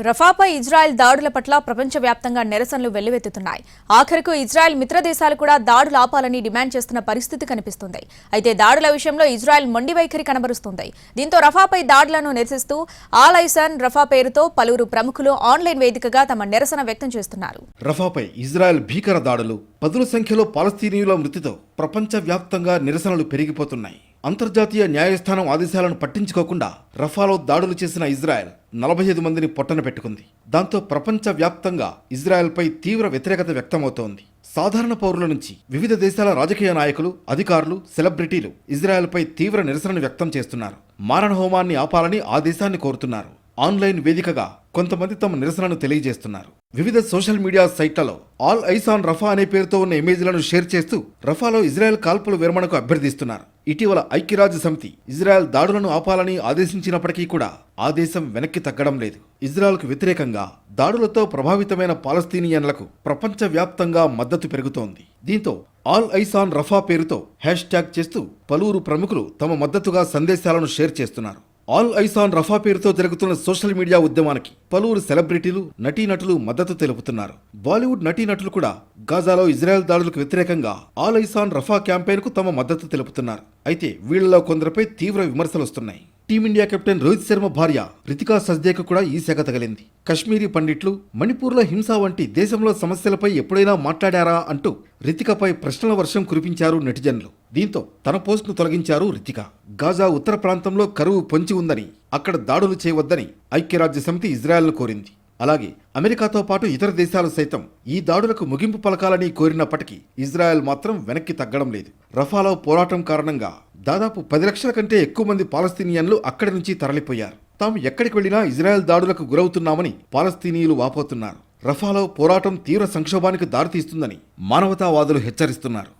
రఫాపై Israel దాడుల పట్ల ప్రపంచవ్యాప్తంగా నిరసనలు వెల్లువెత్తుతున్నాయి. ఆఖరుకు ఇజ్రాయెల్ మిత్రదేశాలు కూడా దాడులు ఆపాలని డిమాండ్ చేస్తున్న పరిస్థితి కనిపిస్తుంది. అయితే దాడుల విషయంలో ఇజ్రాయెల్ మొండి వైఖరి కనబరుస్తుంది. దీంతో రఫాపై దాడులను నిరసిస్తూ ఆల్ ఐసాన్ రఫా పేరుతో పలువురు ప్రముఖులు ఆన్లైన్ వేదికగా తమ నిరసన వ్యక్తం చేస్తున్నారు. రఫాపై ఇజ్రాయెల్ భీకర దాడులు, పదుల సంఖ్యలో పాలస్తీనీయుల మృతితో ప్రపంచవ్యాప్తంగా నిరసనలు పెరిగిపోతున్నాయి. అంతర్జాతీయ న్యాయస్థానం ఆదేశాలను పట్టించుకోకుండా రఫాలో దాడులు చేసిన ఇజ్రాయెల్ 45 మందిని పొట్టన పెట్టుకుంది. దాంతో ప్రపంచవ్యాప్తంగా ఇజ్రాయెల్పై తీవ్ర వ్యతిరేకత వ్యక్తమవుతోంది. సాధారణ పౌరుల నుంచి వివిధ దేశాల రాజకీయ నాయకులు, అధికారులు, సెలబ్రిటీలు ఇజ్రాయెల్పై తీవ్ర నిరసనను వ్యక్తం చేస్తున్నారు. మారణహోమాన్ని ఆపాలని ఆ దేశాన్ని కోరుతున్నారు. ఆన్లైన్ వేదికగా కొంతమంది తమ నిరసనను తెలియజేస్తున్నారు. వివిధ సోషల్ మీడియా సైట్లలో ఆల్ ఐసాన్ రఫా అనే పేరుతో ఉన్న ఇమేజ్లను షేర్ చేస్తూ రఫాలో ఇజ్రాయెల్ కాల్పుల విరమణకు అభ్యర్థిస్తున్నారు. ఇటీవల ఐక్యరాజ్య సమితి ఇజ్రాయెల్ దాడులను ఆపాలని ఆదేశించినప్పటికీ కూడా ఆ దేశం వెనక్కి తగ్గడం లేదు. ఇజ్రాయెల్కు వ్యతిరేకంగా దాడులతో ప్రభావితమైన పాలస్తీనియన్లకు ప్రపంచవ్యాప్తంగా మద్దతు పెరుగుతోంది. దీంతో ఆల్ ఐసాన్ రఫా పేరుతో హ్యాష్ ట్యాగ్ చేస్తూ పలువురు ప్రముఖులు తమ మద్దతుగా సందేశాలను షేర్ చేస్తున్నారు. ఆల్ ఐసాన్ రఫా పేరుతో జరుగుతున్న సోషల్ మీడియా ఉద్యమానికి పలువురు సెలబ్రిటీలు, నటీనటులు మద్దతు తెలుపుతున్నారు. బాలీవుడ్ నటీనటులు కూడా గాజాలో ఇజ్రాయెల్ దాడులకు వ్యతిరేకంగా ఆల్ ఐసాన్ రఫా క్యాంపెయిన్ కు తమ మద్దతు తెలుపుతున్నారు. అయితే వీళ్లలో కొందరిపై తీవ్ర విమర్శలు వస్తున్నాయి. టీమిండియా కెప్టెన్ రోహిత్ శర్మ భార్య రితికా సజ్దేకు కూడా ఈ శాఖ తగిలింది. కశ్మీరీ పండిట్లు, మణిపూర్లో హింస వంటి దేశంలో సమస్యలపై ఎప్పుడైనా మాట్లాడారా అంటూ రితికపై ప్రశ్నల వర్షం కురిపించారు నెటిజన్లు. దీంతో తన పోస్ట్ను తొలగించారు రితిక. గాజా ఉత్తర ప్రాంతంలో కరువు పొంచి ఉందని, అక్కడ దాడులు చేయవద్దని ఐక్యరాజ్య సమితి ఇజ్రాయెల్ను కోరింది. అలాగే అమెరికాతో పాటు ఇతర దేశాలు సైతం ఈ దాడులకు ముగింపు పలకాలని కోరినప్పటికీ ఇజ్రాయెల్ మాత్రం వెనక్కి తగ్గడం లేదు. రఫాలో పోరాటం కారణంగా దాదాపు 10 లక్షల కంటే ఎక్కువ మంది పాలస్తీనియన్లు అక్కడి నుంచి తరలిపోయారు. తాము ఎక్కడికి వెళ్లినా ఇజ్రాయెల్ దాడులకు గురవుతున్నామని పాలస్తీనీయులు వాపోతున్నారు. రఫాలో పోరాటం తీవ్ర సంక్షోభానికి దారితీస్తుందని మానవతావాదులు హెచ్చరిస్తున్నారు.